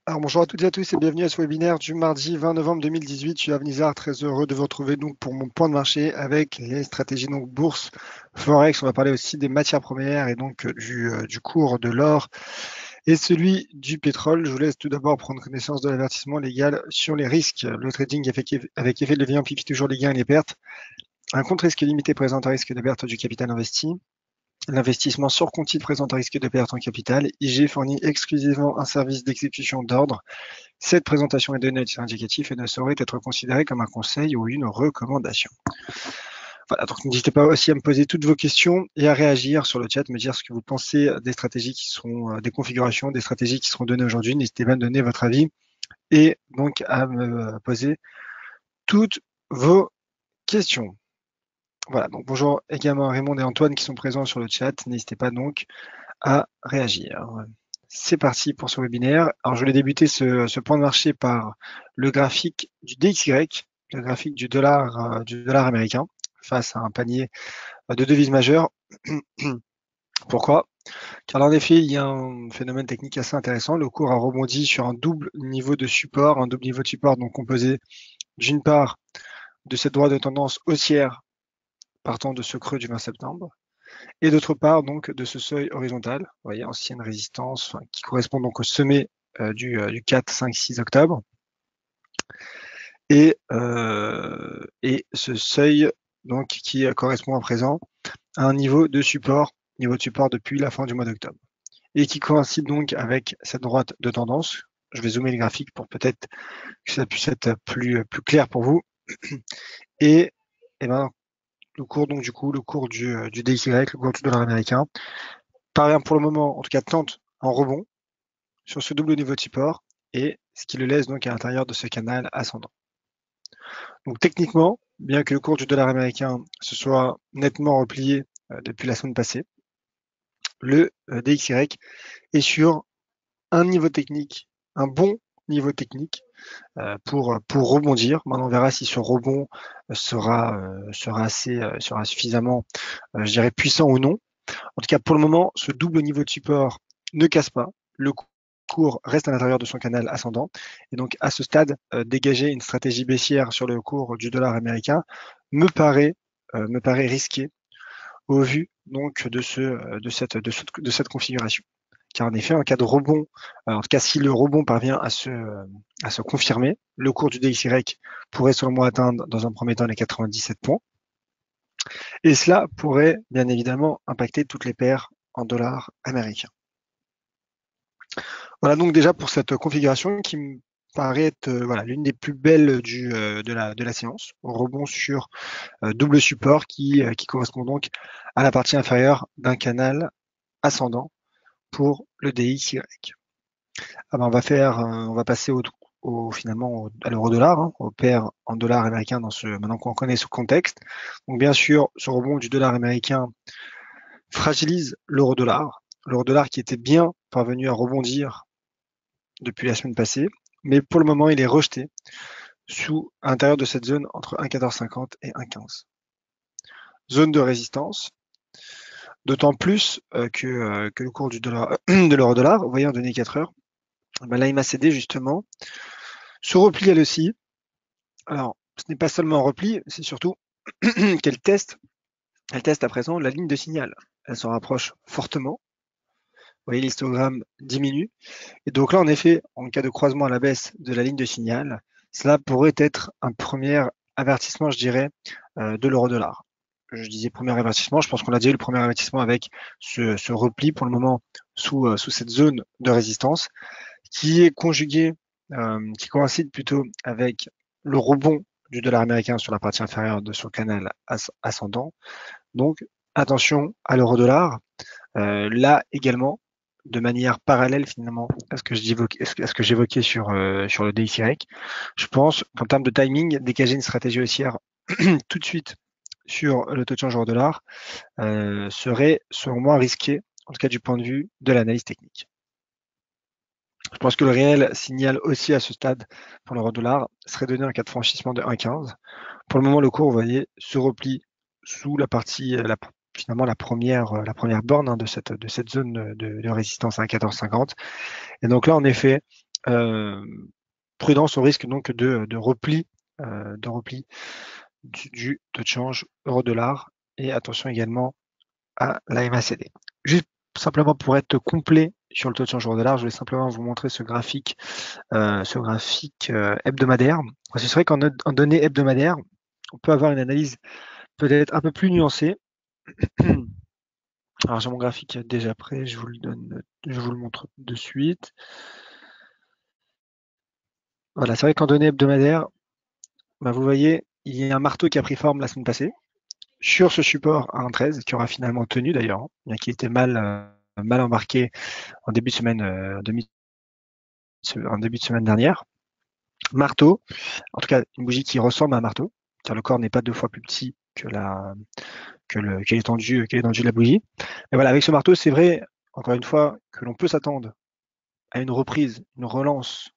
Alors bonjour à toutes et à tous et bienvenue à ce webinaire du mardi 20 novembre 2018. Je suis Avnizar, très heureux de vous retrouver donc pour mon point de marché avec les stratégies donc bourse, forex. On va parler aussi des matières premières et donc du cours de l'or et celui du pétrole. Je vous laisse tout d'abord prendre connaissance de l'avertissement légal sur les risques. Le trading avec effet de levier amplifie toujours les gains et les pertes. Un compte risque limité présente un risque de perte du capital investi. L'investissement sur compte titre présente un risque de perte en capital. IG fournit exclusivement un service d'exécution d'ordre. Cette présentation est donnée à titre indicatif et ne saurait être considérée comme un conseil ou une recommandation. Voilà, donc n'hésitez pas aussi à me poser toutes vos questions et à réagir sur le chat, me dire ce que vous pensez des stratégies qui seront, des configurations, des stratégies qui seront données aujourd'hui. N'hésitez pas à me donner votre avis et donc à me poser toutes vos questions. Voilà, donc bonjour également à Raymond et Antoine qui sont présents sur le chat. N'hésitez pas donc à réagir. C'est parti pour ce webinaire. Alors, je voulais débuter ce point de marché par le graphique du DXY, le graphique du dollar américain face à un panier de devises majeures. Pourquoi? Car en effet, il y a un phénomène technique assez intéressant. Le cours a rebondi sur un double niveau de support, donc composé d'une part de cette droite de tendance haussière partant de ce creux du 20 septembre, et d'autre part donc de ce seuil horizontal, vous voyez, ancienne résistance, qui correspond donc au sommet du 4, 5, 6 octobre. Et ce seuil donc qui correspond à présent à un niveau de support depuis la fin du mois d'octobre. Et qui coïncide donc avec cette droite de tendance. Je vais zoomer le graphique pour peut-être que ça puisse être plus clair pour vous. Et ben, le cours donc du DXY, le cours du dollar américain, parvient pour le moment, en tout cas tente en rebond sur ce double niveau de support et ce qui le laisse donc à l'intérieur de ce canal ascendant. Donc techniquement, bien que le cours du dollar américain se soit nettement replié depuis la semaine passée, le DXY est sur un niveau technique, un bon niveau technique pour rebondir. Maintenant, on verra si ce rebond sera suffisamment, je dirais, puissant ou non. En tout cas, pour le moment, ce double niveau de support ne casse pas. Le cours reste à l'intérieur de son canal ascendant. Et donc, à ce stade, dégager une stratégie baissière sur le cours du dollar américain me paraît risqué au vu donc de cette configuration. Car en effet, en cas de rebond, en tout cas si le rebond parvient à se confirmer, le cours du DXY pourrait selon moi atteindre dans un premier temps les 97 points. Et cela pourrait bien évidemment impacter toutes les paires en dollars américains. Voilà donc déjà pour cette configuration qui me paraît être l'une des plus belles de la séance. On rebond sur double support qui correspond donc à la partie inférieure d'un canal ascendant pour le DXY. Ah ben on va passer finalement à l'euro-dollar, hein, aux paires en dollars américains maintenant qu'on connaît ce contexte. Donc bien sûr, ce rebond du dollar américain fragilise l'euro-dollar. L'euro-dollar qui était bien parvenu à rebondir depuis la semaine passée, mais pour le moment, il est rejeté à l'intérieur de cette zone entre 1,1450 et 1,15. Zone de résistance, d'autant plus que le cours de l'euro-dollar, vous voyez en données 4 heures, ben là, il m'a cédé justement. Ce repli, elle aussi. Alors, ce n'est pas seulement un repli, c'est surtout qu'elle teste à présent la ligne de signal. Elle s'en rapproche fortement. Vous voyez, l'histogramme diminue. Et donc là, en effet, en cas de croisement à la baisse de la ligne de signal, cela pourrait être un premier avertissement, je dirais, de l'euro-dollar. Je disais premier avertissement, je pense qu'on a déjà eu le premier avertissement avec ce repli pour le moment sous cette zone de résistance qui est conjugué, qui coïncide plutôt avec le rebond du dollar américain sur la partie inférieure de son canal ascendant. Donc, attention à l'euro-dollar. Là également, de manière parallèle finalement à ce que j'évoquais sur le DXY, je pense qu'en termes de timing, dégager une stratégie haussière tout de suite sur le taux de change euro-dollar serait selon moi risqué, en tout cas du point de vue de l'analyse technique. Je pense que le réel signal aussi à ce stade pour l'euro-dollar serait donné en cas de franchissement de 1,15. Pour le moment, le cours, vous voyez, se replie sous la partie, finalement la première borne hein, de cette zone de résistance à 1,1450. Et donc là, en effet, prudence au risque donc de repli du taux de change euro-dollar et attention également à la MACD. Juste simplement pour être complet sur le taux de change euro-dollar, je vais simplement vous montrer ce graphique hebdomadaire. Parce que c'est vrai qu'en données hebdomadaires, on peut avoir une analyse peut-être un peu plus nuancée. Alors j'ai mon graphique déjà prêt, je vous le montre de suite. Voilà, c'est vrai qu'en données hebdomadaires, bah, vous voyez, il y a un marteau qui a pris forme la semaine passée sur ce support à 1,13 qui aura finalement tenu d'ailleurs, bien qu'il était mal embarqué en début de semaine, en début de semaine dernière. Marteau, en tout cas une bougie qui ressemble à un marteau, car le corps n'est pas 2 fois plus petit que l'étendue de la bougie. Mais voilà, avec ce marteau, c'est vrai, encore une fois, que l'on peut s'attendre à une reprise, une relance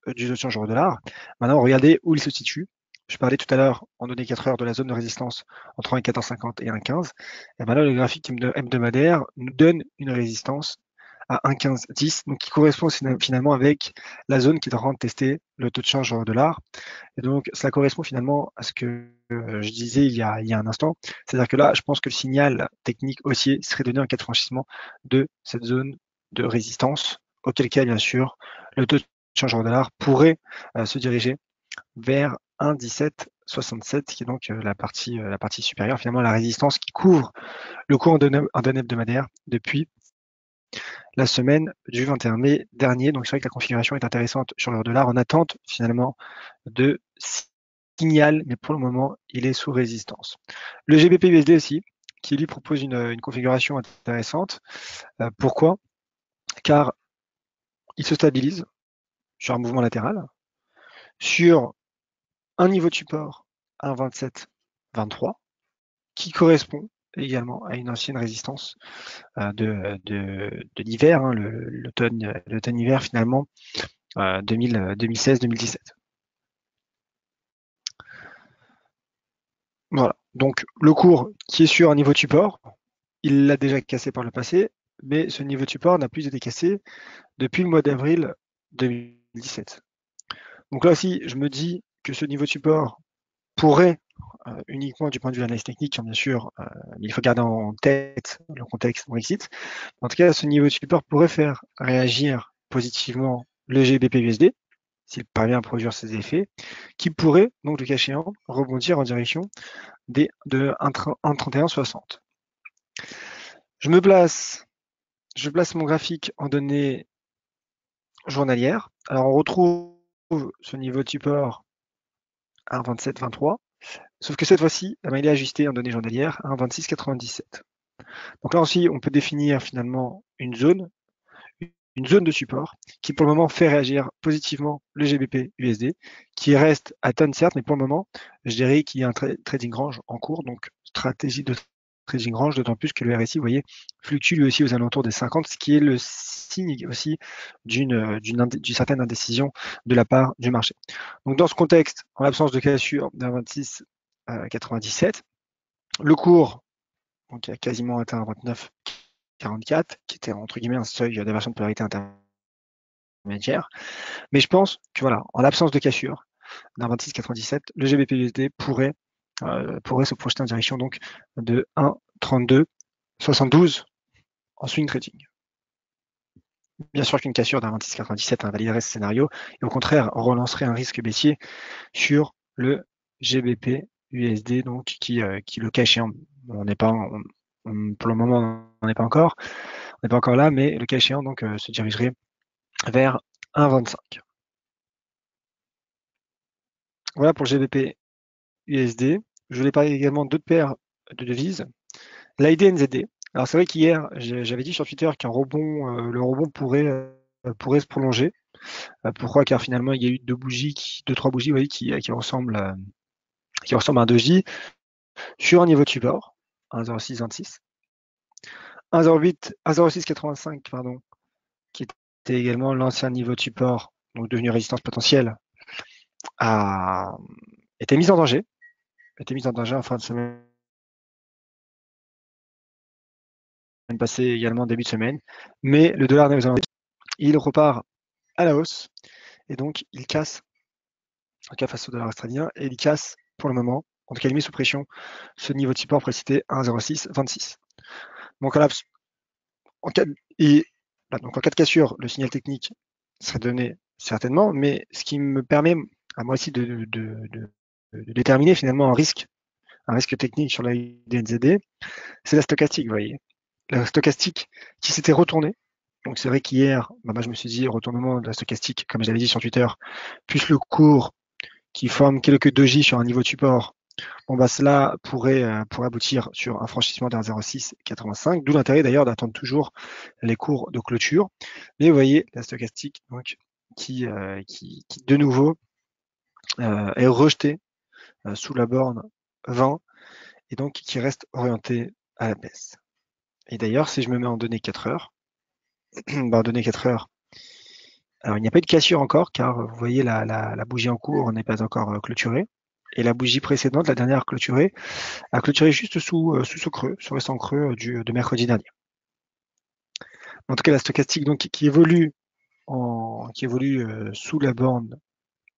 du taux de change euro-dollar. Maintenant, regardez où il se situe. Je parlais tout à l'heure en données 4 heures de la zone de résistance entre 1,1450 et 1,15. Et maintenant, le graphique hebdomadaire nous donne une résistance à 1,1510, donc qui correspond finalement avec la zone qui est en train de tester le taux de change euro-dollar. Et donc, cela correspond finalement à ce que je disais il y a un instant. C'est-à-dire que là, je pense que le signal technique haussier serait donné en cas de franchissement de cette zone de résistance, auquel cas, bien sûr, le taux de change euro-dollar pourrait se diriger vers 1,1767, qui est donc la partie supérieure, finalement la résistance qui couvre le cours en données hebdomadaires depuis la semaine du 21 mai dernier. Donc c'est vrai que la configuration est intéressante sur l'euro-dollar en attente finalement de signal, mais pour le moment, il est sous résistance. Le GBP-USD aussi, qui lui propose une configuration intéressante. Pourquoi? Car il se stabilise sur un mouvement latéral, sur un niveau de support à 1,2723, qui correspond également à une ancienne résistance de l'hiver, hein, l'automne-hiver finalement, 2016-2017. Voilà. Donc le cours qui est sur un niveau de support, il l'a déjà cassé par le passé, mais ce niveau de support n'a plus été cassé depuis le mois d'avril 2017. Donc là aussi, je me dis que ce niveau de support pourrait, uniquement du point de vue analyse technique, bien sûr, il faut garder en tête le contexte Brexit. En tout cas, ce niveau de support pourrait faire réagir positivement le GBP-USD, s'il parvient à produire ses effets, qui pourrait, donc le cas échéant, rebondir en direction de 1,3160. Je place mon graphique en données journalières. Alors on retrouve ce niveau de support à 1,2723, sauf que cette fois-ci, il est ajusté en données journalières à 1,2697. Donc là aussi, on peut définir finalement une zone de support qui pour le moment fait réagir positivement le GBP USD, qui reste à tonne certes, mais pour le moment, je dirais qu'il y a un trading range en cours, donc stratégie de trading range, d'autant plus que le RSI, vous voyez, fluctue lui aussi aux alentours des 50, ce qui est le signe aussi d'une certaine indécision de la part du marché. Donc dans ce contexte, en l'absence de cassure d'un 26,97, le cours donc, a quasiment atteint 29,44, qui était entre guillemets un seuil d'inversion de polarité intermédiaire. Mais je pense que voilà, en l'absence de cassure d'un 26,97, le GBP-USD pourrait se projeter en direction donc de 1,3272 en swing trading. Bien sûr qu'une cassure d'un 26,97 invaliderait ce scénario et au contraire relancerait un risque baissier sur le GBP-USD, donc qui le cas échéant, on n'est pas, pour le moment on n'est pas encore là, mais le cas échéant donc se dirigerait vers 1,25. Voilà pour le GBP USD. Je voulais parler également d'autres paires de devises. L'AID-NZD. Alors c'est vrai qu'hier, j'avais dit sur Twitter qu'un rebond, le rebond pourrait se prolonger. Pourquoi? Car finalement, il y a eu deux, trois bougies, voyez, qui ressemblent à un doji sur un niveau de support, 1,0626. 1,0685, pardon, qui était également l'ancien niveau de support, donc devenu résistance potentielle, était mise en danger en fin de semaine passée, également début de semaine. Mais le dollar néo-zélandais, il repart à la hausse, et donc il casse, en tout cas face au dollar australien, et il casse pour le moment, en tout cas il met sous pression ce niveau de support précité à 1,0626. Donc en cas, et, donc en cas de cassure, le signal technique serait donné certainement, mais ce qui me permet à moi aussi de déterminer finalement un risque technique sur la UDNZD, c'est la stochastique, vous voyez. La stochastique qui s'était retournée. Donc c'est vrai qu'hier, moi je me suis dit retournement de la stochastique, comme je l'avais dit sur Twitter, plus le cours qui forme quelques dojis sur un niveau de support, bon bah cela pourrait aboutir sur un franchissement d'un 0,685, d'où l'intérêt d'ailleurs d'attendre toujours les cours de clôture. Mais vous voyez la stochastique donc qui de nouveau est rejetée sous la borne 20 et donc qui reste orientée à la baisse. Et d'ailleurs, si je me mets en données 4 heures, en données 4 heures, alors il n'y a pas eu de cassure encore, car vous voyez la bougie en cours n'est pas encore clôturée. Et la bougie précédente, la dernière clôturée, a clôturé juste sous ce creux, sur le 100 creux de mercredi dernier. En tout cas, la stochastique donc, qui évolue sous la borne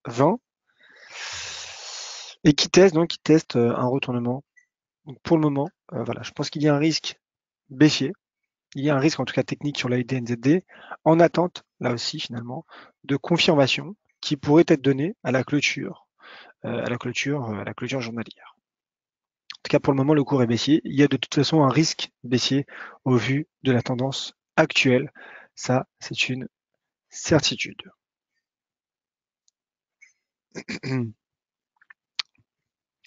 20 et qui teste un retournement. Donc pour le moment, voilà, je pense qu'il y a un risque baissier. Il y a un risque en tout cas technique sur la UDNZD en attente, là aussi finalement, de confirmation qui pourrait être donnée à la clôture journalière. En tout cas, pour le moment, le cours est baissier. Il y a de toute façon un risque baissier au vu de la tendance actuelle. Ça, c'est une certitude.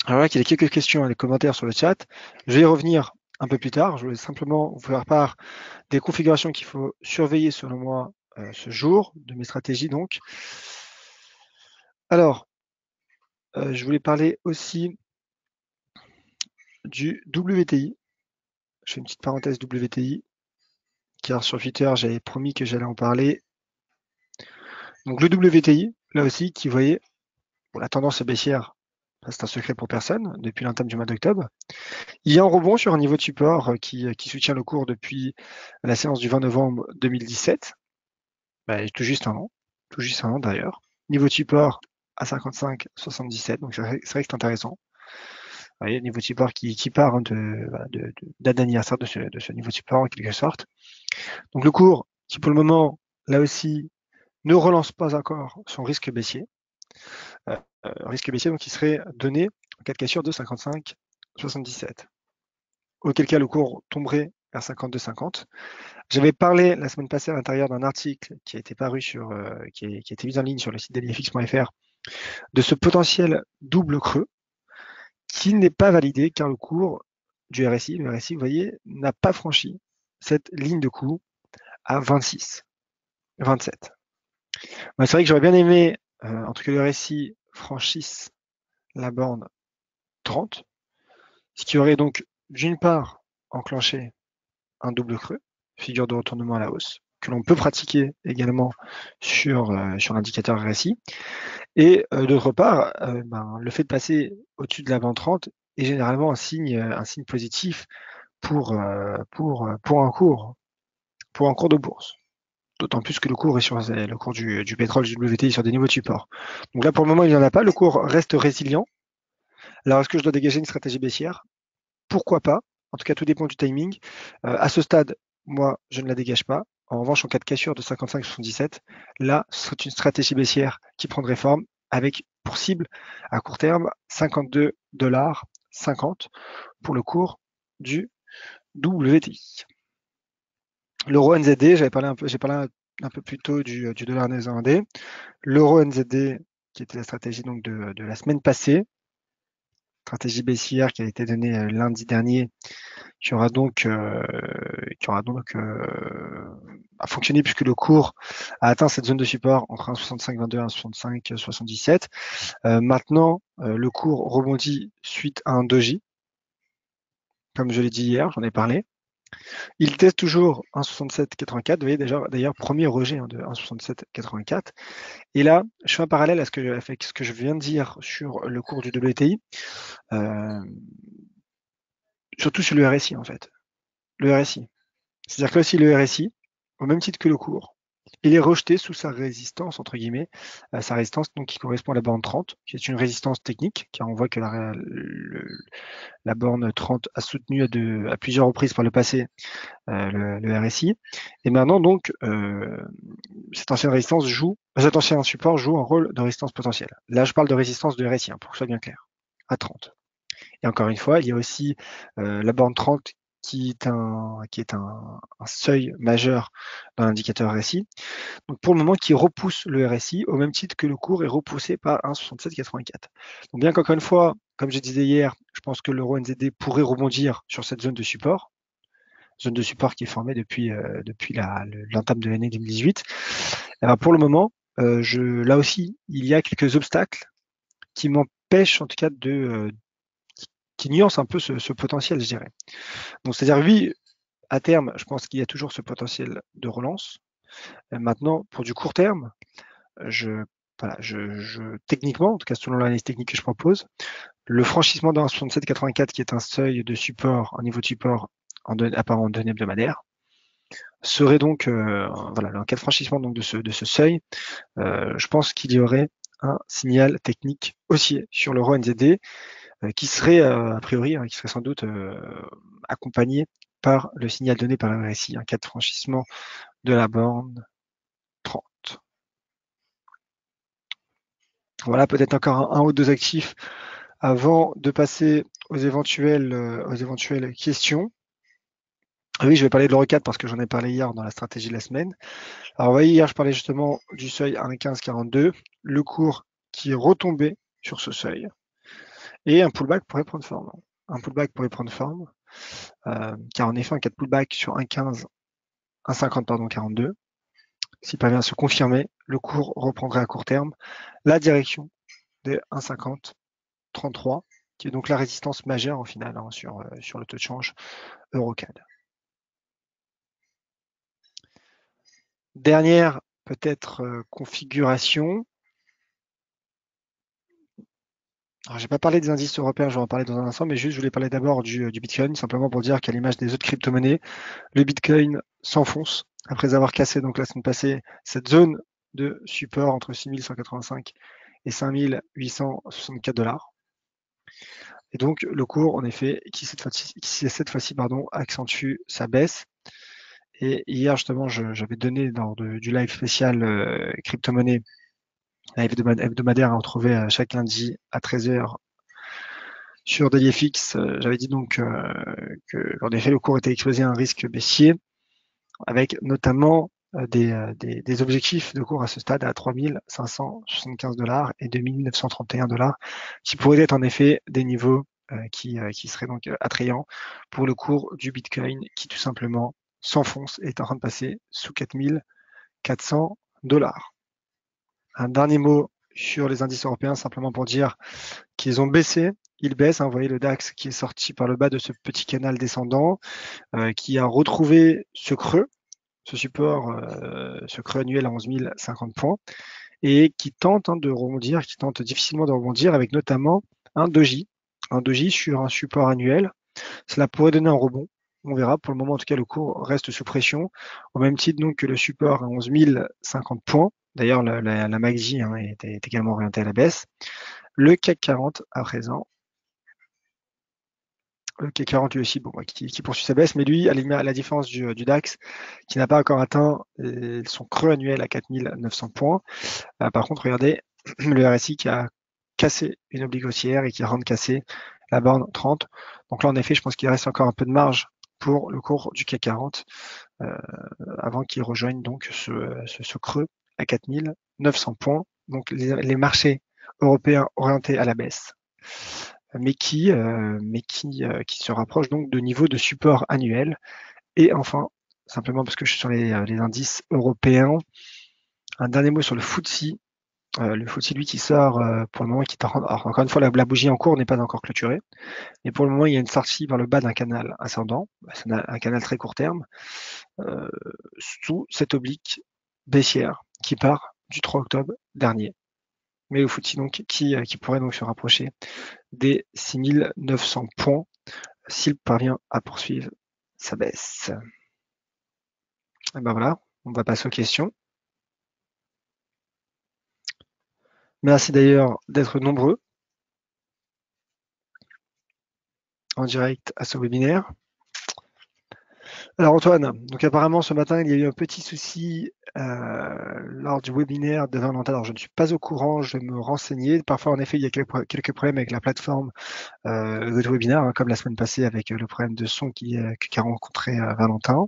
Alors là, il y a quelques questions et des commentaires sur le chat. Je vais y revenir un peu plus tard. Je voulais simplement vous faire part des configurations qu'il faut surveiller selon moi ce jour, de mes stratégies donc. Alors, je voulais parler aussi du WTI. Je fais une petite parenthèse WTI, car sur Twitter, j'avais promis que j'allais en parler. Donc le WTI, là aussi, qui vous voyez, bon, la tendance baissière, c'est un secret pour personne, depuis l'entame du mois d'octobre. Il y a un rebond sur un niveau de support qui soutient le cours depuis la séance du 20 novembre 2017. Bah, tout juste un an d'ailleurs. Niveau de support à 55,77, donc c'est vrai que c'est intéressant. Vous voyez, niveau de support qui part date d'anniversaire de ce niveau de support en quelque sorte. Donc le cours qui pour le moment, là aussi, ne relance pas encore son risque baissier. Risque baissier donc qui serait donné en cas de cassure de 55,77. Auquel cas le cours tomberait vers 52,50. J'avais parlé la semaine passée à l'intérieur d'un article qui a été paru qui a été mis en ligne sur le site dailyfx.fr de ce potentiel double creux qui n'est pas validé car le cours du RSI, le RSI, vous voyez, n'a pas franchi cette ligne de coup à 26, 27. C'est vrai que j'aurais bien aimé, en tout cas le RSI franchisse la borne 30, ce qui aurait donc d'une part enclenché un double creux, figure de retournement à la hausse, que l'on peut pratiquer également sur l'indicateur RSI. Et d'autre part, le fait de passer au-dessus de la bande 30 est généralement un signe positif pour un cours de bourse. D'autant plus que le cours est sur le cours du pétrole du WTI sur des niveaux de support. Donc là, pour le moment, il n'y en a pas. Le cours reste résilient. Alors, est-ce que je dois dégager une stratégie baissière? Pourquoi pas? En tout cas, tout dépend du timing. À ce stade, moi, je ne la dégage pas. En revanche, en cas de cassure de 55,77, là, ce serait une stratégie baissière qui prendrait forme avec pour cible à court terme 52,50 $ pour le cours du WTI. L'euro NZD, j'ai parlé un peu plus tôt du dollar néerlandais. L'euro NZD, qui était la stratégie donc de la semaine passée, stratégie baissière qui a été donnée lundi dernier, qui aura donc fonctionné puisque le cours a atteint cette zone de support entre 1,6522 et 1,6577. Maintenant, le cours rebondit suite à un doji, comme je l'ai dit hier, j'en ai parlé. Il teste toujours 1,6784. Vous voyez d'ailleurs premier rejet de 1,6784. Et là, je fais un parallèle avec ce que je viens de dire sur le cours du WTI, surtout sur le RSI en fait. Le RSI. C'est-à-dire que là aussi le RSI, au même titre que le cours, Il est rejeté sous sa résistance, entre guillemets, sa résistance donc, qui correspond à la borne 30, qui est une résistance technique, car on voit que la borne 30 a soutenu à plusieurs reprises par le passé le RSI. Et maintenant, donc, cette ancien support joue un rôle de résistance potentielle. Là, je parle de résistance de RSI, pour que ce soit bien clair, à 30. Et encore une fois, il y a aussi la borne 30 qui est un seuil majeur dans l'indicateur RSI. Donc pour le moment, qui repousse le RSI au même titre que le cours est repoussé par 1,6784. Donc bien qu'encore une fois, comme je disais hier, je pense que l'euro NZD pourrait rebondir sur cette zone de support qui est formée depuis l'entame de l'année 2018. Alors pour le moment, là aussi, il y a quelques obstacles qui m'empêchent en tout cas qui nuancent un peu ce potentiel, je dirais. Donc c'est-à-dire oui, à terme, je pense qu'il y a toujours ce potentiel de relance. Maintenant, pour du court terme, techniquement, en tout cas selon l'analyse technique que je propose, le franchissement d'un 67,84 qui est un seuil de support, un niveau de support apparent en données hebdomadaires, serait donc, en cas de franchissement donc de ce seuil, je pense qu'il y aurait un signal technique haussier sur l'euro NZD qui serait a priori, qui serait sans doute accompagné par le signal donné par le RSI, un cas de franchissement de la borne 30. Voilà, peut-être encore un ou deux actifs avant de passer aux éventuelles questions. Ah oui, je vais parler de l'euro 4 parce que j'en ai parlé hier dans la stratégie de la semaine. Alors, vous voyez, hier, je parlais justement du seuil à 1,1542, le cours qui est retombé sur ce seuil, et un pullback pourrait prendre forme. Un pullback pourrait prendre forme, car en effet, un cas de pullback sur 1,50, 42, s'il parvient à se confirmer, le cours reprendrait à court terme la direction des 1,50, 33, qui est donc la résistance majeure au final sur le taux de change EuroCAD. Dernière peut-être configuration. Alors, j'ai pas parlé des indices européens, je vais en parler dans un instant, mais juste je voulais parler d'abord du Bitcoin, simplement pour dire qu'à l'image des autres crypto-monnaies, le Bitcoin s'enfonce après avoir cassé donc la semaine passée cette zone de support entre 6185 et 5864 $. Et donc le cours, en effet, qui cette fois-ci accentue sa baisse. Et hier, justement, j'avais donné lors du live spécial crypto-monnaie, live hebdomadaire à retrouver chaque lundi à 13h sur DailyFX. J'avais dit donc que, en effet, le cours était exposé à un risque baissier, avec notamment des objectifs de cours à ce stade à 3575 $ et 2931 $, qui pourraient être en effet des niveaux qui seraient donc attrayants pour le cours du Bitcoin, qui tout simplement s'enfonce et est en train de passer sous 4400 $. Un dernier mot sur les indices européens, simplement pour dire qu'ils ont baissé. Ils baissent, vous voyez le DAX qui est sorti par le bas de ce petit canal descendant, qui a retrouvé ce creux, ce support, ce creux annuel à 11 050 points, et qui tente de rebondir, qui tente difficilement de rebondir, avec notamment un doji sur un support annuel. Cela pourrait donner un rebond. On verra. Pour le moment, en tout cas, le cours reste sous pression, au même titre donc que le support à 11 050 points. D'ailleurs, la MACD est également orientée à la baisse. Le CAC 40 à présent. Le CAC 40 lui aussi, qui poursuit sa baisse, mais lui, à la différence du DAX, qui n'a pas encore atteint son creux annuel à 4900 points. Par contre, regardez, le RSI qui a cassé une oblique haussière et qui rentre casser la borne 30. Donc là, en effet, je pense qu'il reste encore un peu de marge pour le cours du CAC 40 avant qu'il rejoigne donc ce creux à 4900 points. Donc les marchés européens orientés à la baisse, mais qui se rapprochent donc de niveaux de support annuel. Et enfin, simplement parce que je suis sur les indices européens, un dernier mot sur le FTSE. Le FTSE, lui, qui sort pour le moment, alors, encore une fois, la bougie en cours n'est pas encore clôturée, mais pour le moment, il y a une sortie vers le bas d'un canal ascendant, un canal très court terme, sous cette oblique baissière qui part du 3 octobre dernier. Mais le FTSE donc qui pourrait donc se rapprocher des 6900 points s'il parvient à poursuivre sa baisse. Et ben voilà, on va passer aux questions. Merci d'ailleurs d'être nombreux en direct à ce webinaire. Alors Antoine, donc apparemment ce matin il y a eu un petit souci lors du webinaire de Valentin. Alors je ne suis pas au courant, je vais me renseigner. Parfois en effet il y a quelques problèmes avec la plateforme de webinaire, hein, comme la semaine passée avec le problème de son qu'a rencontré Valentin.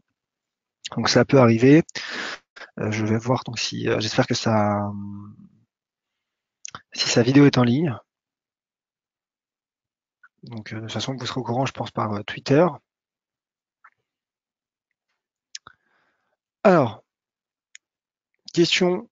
Donc ça peut arriver. Je vais voir donc si j'espère que si sa vidéo est en ligne. Donc de toute façon vous serez au courant je pense par Twitter. Alors, question.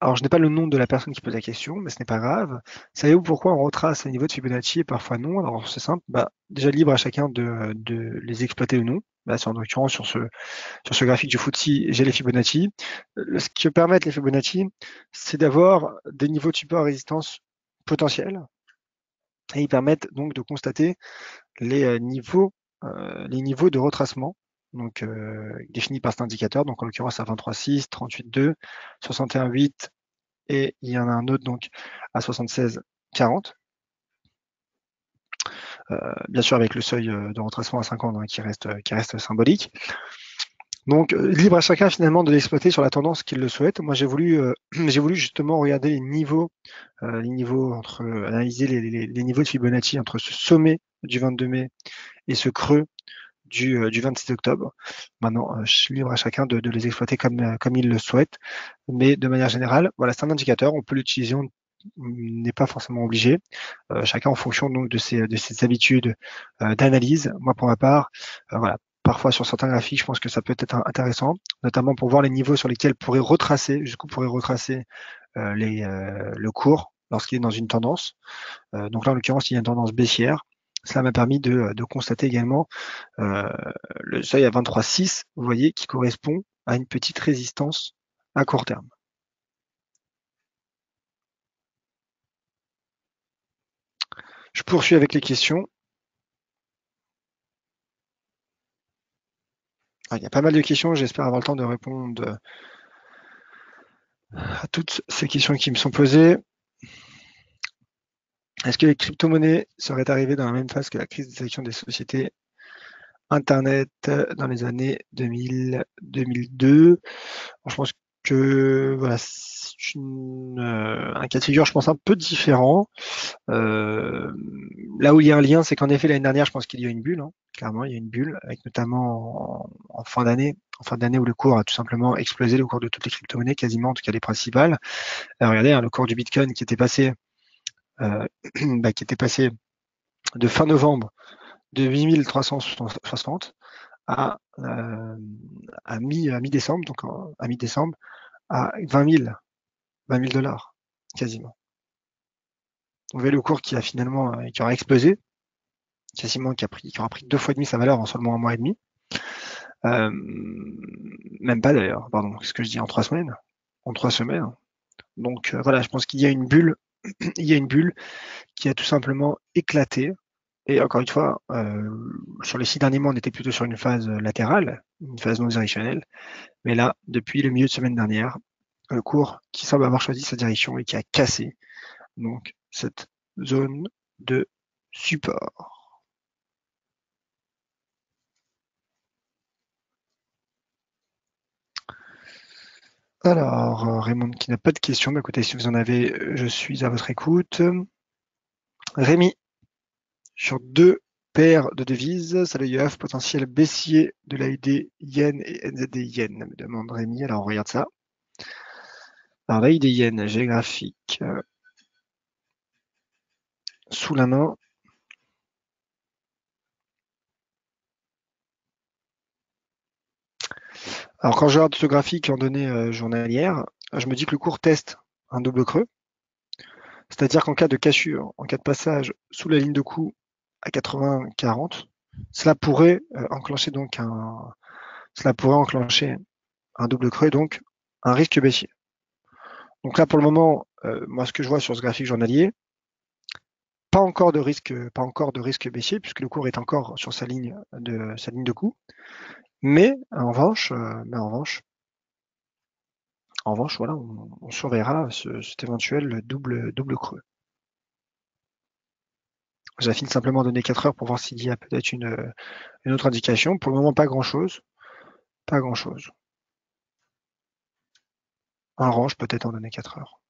Alors, je n'ai pas le nom de la personne qui pose la question, mais ce n'est pas grave. Savez-vous pourquoi on retrace les niveaux de Fibonacci et parfois non? Alors, c'est simple. Bah, déjà, libre à chacun de les exploiter ou non. Là, en l'occurrence, sur ce graphique du FTSE, j'ai les Fibonacci. Ce que permettent les Fibonacci, c'est d'avoir des niveaux de support à résistance potentiels. Et ils permettent donc de constater les niveaux de retracement, donc définis par cet indicateur, donc en l'occurrence à 23,6, 38,2, 61,8 et il y en a un autre donc à 76,40. Bien sûr avec le seuil de retracement à 50 hein, qui reste symbolique. Donc libre à chacun finalement de l'exploiter sur la tendance qu'il le souhaite. Moi j'ai voulu j'ai voulu justement regarder les niveaux entre analyser les niveaux de Fibonacci entre ce sommet du 22 mai et ce creux du 26 octobre. Maintenant, je suis libre à chacun de les exploiter comme il le souhaite, mais de manière générale, voilà, c'est un indicateur, on peut l'utiliser, on n'est pas forcément obligé, chacun en fonction donc de ses habitudes d'analyse. Moi, pour ma part, voilà, parfois sur certains graphiques, je pense que ça peut être intéressant, notamment pour voir les niveaux sur lesquels jusqu'où pourrait retracer le cours lorsqu'il est dans une tendance. Donc là, en l'occurrence, il y a une tendance baissière. Cela m'a permis de constater également le seuil à 23,6, vous voyez, qui correspond à une petite résistance à court terme. Je poursuis avec les questions. Il y a pas mal de questions, j'espère avoir le temps de répondre à toutes ces questions qui me sont posées. Est-ce que les crypto-monnaies seraient arrivées dans la même phase que la crise des actions des sociétés Internet dans les années 2000-2002? Je pense que voilà, c'est un cas de figure, je pense, un peu différent. Là où il y a un lien, c'est qu'en effet, l'année dernière, je pense qu'il y a une bulle, hein. Clairement, il y a une bulle, avec notamment en fin d'année où le cours a tout simplement explosé, le cours de toutes les crypto-monnaies, quasiment, en tout cas les principales. Regardez, hein, le cours du Bitcoin qui était passé, qui était passé de fin novembre de 8360 à mi-décembre, donc à mi-décembre, à 20 000 dollars, quasiment. Vous voyez le cours qui a finalement, qui aura explosé, quasiment qui aura pris 2 fois et demi sa valeur en seulement un mois et demi. Même pas d'ailleurs, pardon, ce que je dis en 3 semaines. En 3 semaines. Donc voilà, je pense qu'il y a une bulle, il y a une bulle qui a tout simplement éclaté. Et encore une fois, sur les 6 derniers mois, on était plutôt sur une phase latérale, une phase non directionnelle. Mais là, depuis le milieu de semaine dernière, le cours qui semble avoir choisi sa direction et qui a cassé donc cette zone de support. Alors, Raymond qui n'a pas de questions, mais écoutez, si vous en avez, je suis à votre écoute. Rémi, sur 2 paires de devises, salut Yoaf, potentiel baissier de l'AUD yen et NZD yen, me demande Rémi. Alors, on regarde ça. Alors, l'AUD yen, j'ai graphique sous la main. Alors, quand je regarde ce graphique en données journalières, je me dis que le cours teste un double creux. C'est-à-dire qu'en cas de cassure, en cas de passage sous la ligne de coup à 80-40, cela pourrait enclencher donc un double creux et donc un risque baissier. Donc là, pour le moment, moi, ce que je vois sur ce graphique journalier, pas encore de risque baissier puisque le cours est encore sur sa ligne de coup. Mais en revanche, En revanche, voilà, on surveillera cet éventuel double creux. J'affine simplement donner 4 heures pour voir s'il y a peut-être une autre indication. Pour le moment, pas grand-chose. Pas grand-chose. Un range peut-être en donner 4 heures.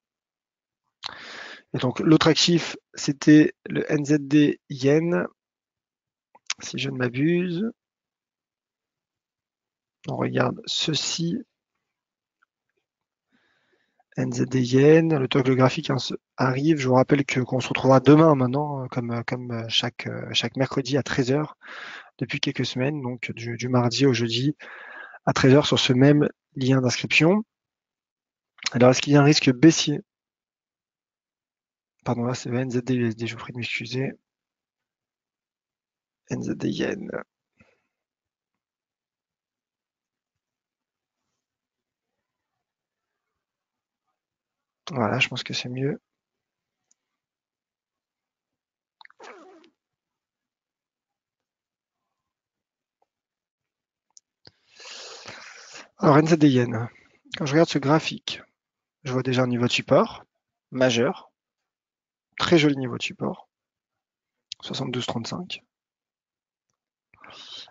Et donc l'autre actif, c'était le NZD Yen, si je ne m'abuse. On regarde ceci. NZD Yen, le toggle graphique arrive. Je vous rappelle qu'on se retrouvera demain maintenant, comme chaque mercredi à 13h depuis quelques semaines, donc du mardi au jeudi à 13h sur ce même lien d'inscription. Alors, est-ce qu'il y a un risque baissier? Pardon, là, c'est NZD USD, je vous prie de m'excuser. NZD Yen. Voilà, je pense que c'est mieux. Alors, NZD Yen. Quand je regarde ce graphique, je vois déjà un niveau de support majeur. Très joli niveau de support. 72,35.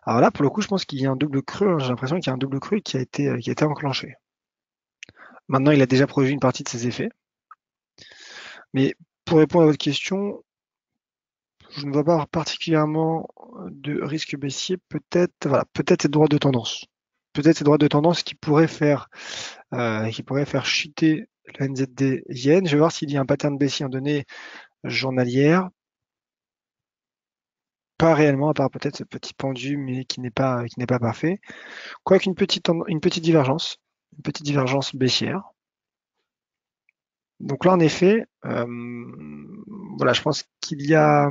Alors là, pour le coup, je pense qu'il y a un double creux, hein. J'ai l'impression qu'il y a un double creux qui a été enclenché. Maintenant, il a déjà produit une partie de ses effets. Mais pour répondre à votre question, je ne vois pas particulièrement de risque baissier. Peut-être, voilà, peut-être ces droits de tendance. Peut-être ces droits de tendance qui pourraient faire chuter le NZD Yen. Je vais voir s'il y a un pattern baissier en données journalières. Pas réellement, à part peut-être ce petit pendu, mais qui n'est pas parfait. Quoique une petite divergence, baissière. Donc là, en effet, voilà, je pense qu'il y a,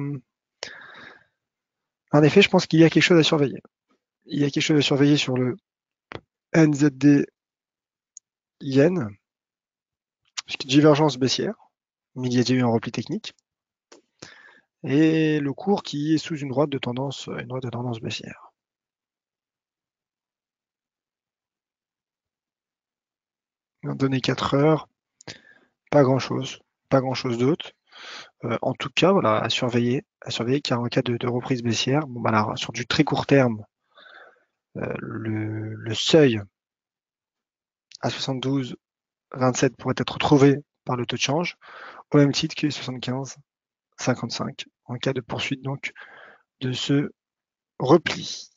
en effet, je pense qu'il y a quelque chose à surveiller. Il y a quelque chose à surveiller sur le NZD Yen, divergence baissière, mais il y a déjà eu un repli technique, et le cours qui est sous une droite de tendance baissière. Donné 4 heures, pas grand chose d'autre. En tout cas, voilà, à surveiller, car en cas de reprise baissière, bon, bah là, sur du très court terme, le seuil à 72,27 pourrait être retrouvé par le taux de change, au même titre que 75,55 en cas de poursuite donc de ce repli.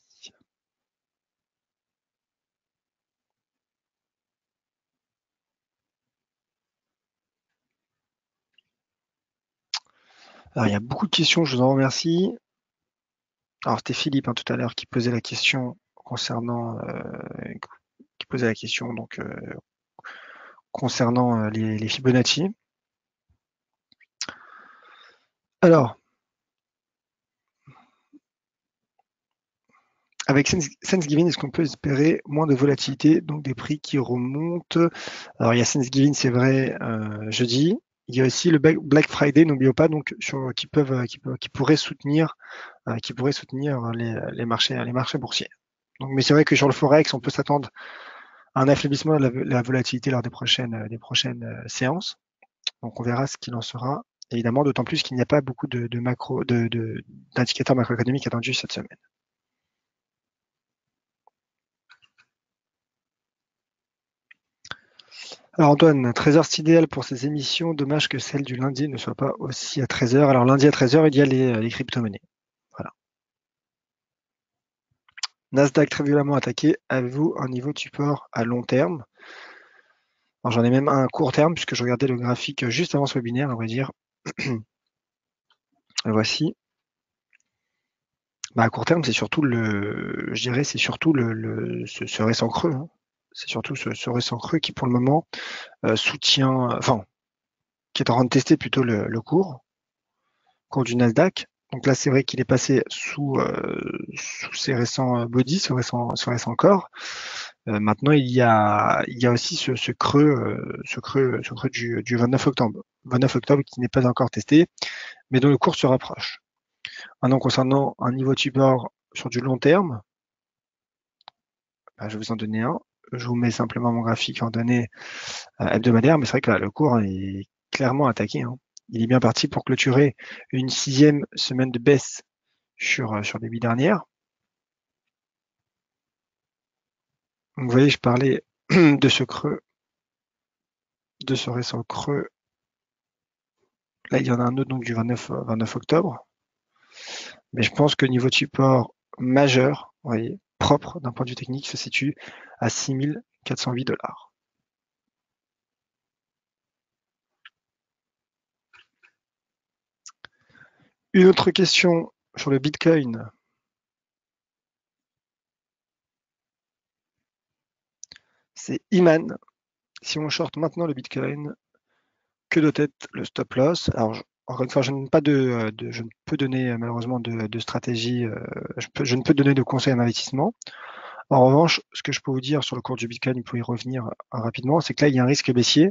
Alors il y a beaucoup de questions, je vous en remercie. Alors c'était Philippe, hein, tout à l'heure qui posait la question concernant les Fibonacci. Alors, avec Thanksgiving, est-ce qu'on peut espérer moins de volatilité, donc des prix qui remontent? Alors il y a Thanksgiving, c'est vrai, jeudi. Il y a aussi le Black Friday, n'oublions pas, donc qui pourrait soutenir les marchés boursiers. Donc, mais c'est vrai que sur le forex, on peut s'attendre à un affaiblissement de la volatilité lors des prochaines séances. Donc on verra ce qu'il en sera. Évidemment, d'autant plus qu'il n'y a pas beaucoup d'indicateurs macroéconomiques attendus cette semaine. Alors Antoine, 13h c'est idéal pour ces émissions, dommage que celle du lundi ne soit pas aussi à 13h. Alors lundi à 13h, il y a les crypto-monnaies. Voilà. Nasdaq très violemment attaqué. Avez-vous un niveau de support à long terme? Alors j'en ai même un à court terme puisque je regardais le graphique juste avant ce webinaire, on va dire. Le voici. Bah, à court terme, c'est surtout ce récent creux, hein. C'est surtout ce récent creux qui, pour le moment, soutient, enfin, qui est en train de tester plutôt le cours du Nasdaq. Donc là, c'est vrai qu'il est passé sous ses récents bodies, ce récent corps. Maintenant, il y a aussi ce creux du 29 octobre. 29 octobre qui n'est pas encore testé, mais dont le cours se rapproche. Maintenant, concernant un niveau de support sur du long terme, bah, je vais vous en donner un. je vous mets simplement mon graphique en données hebdomadaires, mais c'est vrai que là, le cours est clairement attaqué, hein. Il est bien parti pour clôturer une 6e semaine de baisse sur les 8 dernières. Donc, vous voyez, je parlais de ce creux, de ce récent creux. Là, il y en a un autre donc du 29 octobre. Mais je pense que le niveau de support majeur, vous voyez, propre d'un point de vue technique, se situe à 6 408 $. Une autre question sur le Bitcoin. C'est Iman. Si on short maintenant le Bitcoin, que doit être le stop loss? Alors, encore une fois, je ne peux donner malheureusement de stratégie, je ne peux donner de conseils en investissement. En revanche, ce que je peux vous dire sur le cours du Bitcoin, pour y revenir rapidement, c'est que là, il y a un risque baissier.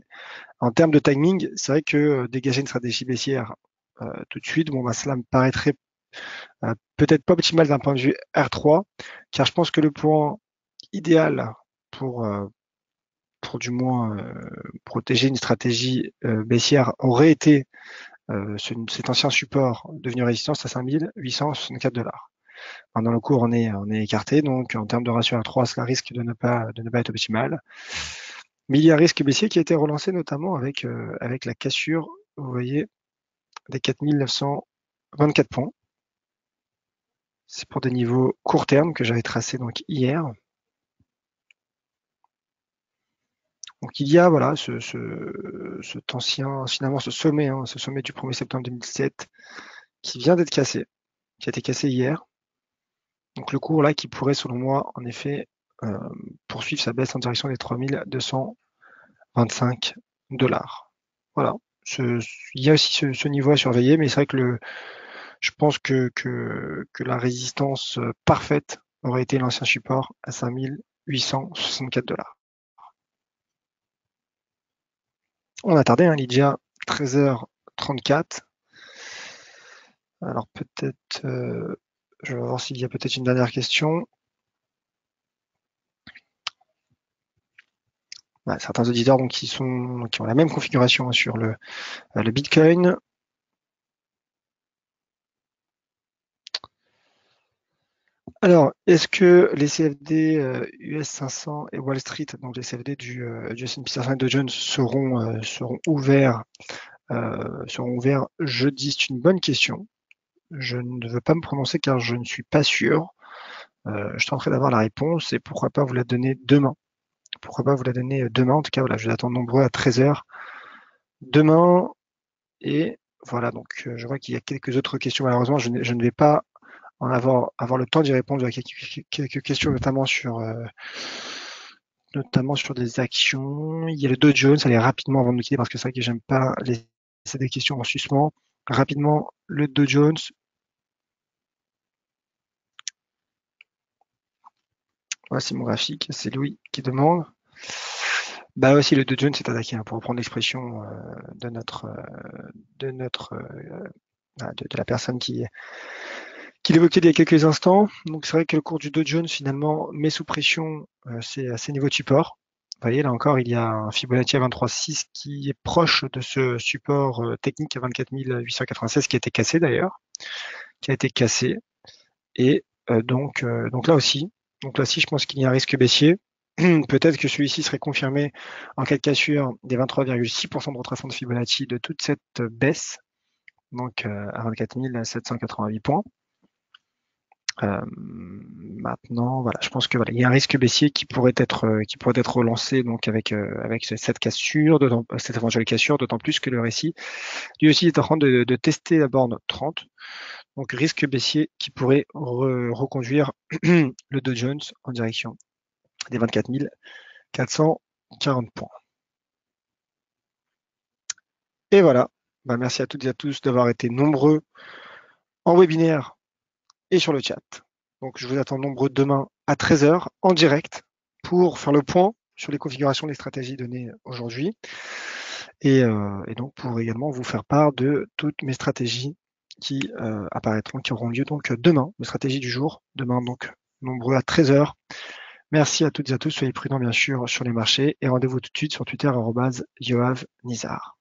En termes de timing, c'est vrai que dégager une stratégie baissière tout de suite, bon, bah, cela me paraîtrait peut-être pas optimal d'un point de vue R3, car je pense que le point idéal pour, pour du moins protéger une stratégie baissière aurait été cet ancien support devenu résistance à 5 864 $. Dans le cours, on est écarté, donc en termes de ratio R3, cela risque de ne pas être optimal. Mais il y a un risque baissier qui a été relancé notamment avec la cassure, vous voyez, des 4924 points. C'est pour des niveaux court terme que j'avais tracés donc hier. Donc il y a voilà cet ancien, finalement ce sommet du 1er septembre 2017 qui vient d'être cassé, qui a été cassé hier. Donc le cours là qui pourrait selon moi en effet poursuivre sa baisse en direction des 3225 $. Voilà. Il y a aussi ce niveau à surveiller, mais c'est vrai que je pense que la résistance parfaite aurait été l'ancien support à 5864 $. On a tardé, hein, Lydia, 13h34. Alors peut-être, je vais voir s'il y a peut-être une dernière question. Ouais, certains auditeurs donc, qui ont la même configuration sur le Bitcoin. Alors, est-ce que les CFD US 500 et Wall Street, donc les CFD du S&P 500 et Dow Jones seront ouverts jeudi? C'est une bonne question. Je ne veux pas me prononcer car je ne suis pas sûr. Je tenterai d'avoir la réponse et pourquoi pas vous la donner demain. Pourquoi pas vous la donner demain? En tout cas, voilà, je vous attends nombreux à 13h demain. Et voilà, donc je vois qu'il y a quelques autres questions. Malheureusement, je ne vais pas en avoir le temps d'y répondre. Il y a quelques questions, notamment sur des actions. Il y a le Dow Jones. Allez, rapidement avant de nous quitter, parce que c'est vrai que j'aime pas laisser des questions en suspens. Rapidement, le Dow Jones. Voici mon graphique. C'est Louis qui demande. Bah aussi, le Dow Jones est attaqué, hein, pour reprendre l'expression de la personne qui l'évoquait il y a quelques instants. Donc c'est vrai que le cours du Dow Jones finalement met sous pression ces niveaux de support. Vous voyez, là encore, il y a un Fibonacci à 23,6 qui est proche de ce support technique à 24 896 qui a été cassé d'ailleurs, Et donc là aussi, je pense qu'il y a un risque baissier. Peut-être que celui-ci serait confirmé en cas de cassure des 23,6% de retracement de Fibonacci de toute cette baisse, donc à 24 788 points. Maintenant, voilà, je pense que voilà, il y a un risque baissier qui pourrait être relancé donc avec cette cassure, cette éventuelle cassure, d'autant plus que le récit lui aussi est en train de tester la borne 30. Donc risque baissier qui pourrait reconduire le Dow Jones en direction des 24 440 points. Et voilà, merci à toutes et à tous d'avoir été nombreux en webinaire et sur le chat. Donc je vous attends nombreux demain à 13h en direct pour faire le point sur les configurations des stratégies données aujourd'hui et donc pour également vous faire part de toutes mes stratégies qui apparaîtront, qui auront lieu donc demain, les stratégies du jour, demain donc nombreux à 13h Merci à toutes et à tous. Soyez prudents, bien sûr, sur les marchés et rendez-vous tout de suite sur Twitter, @yoavnizar.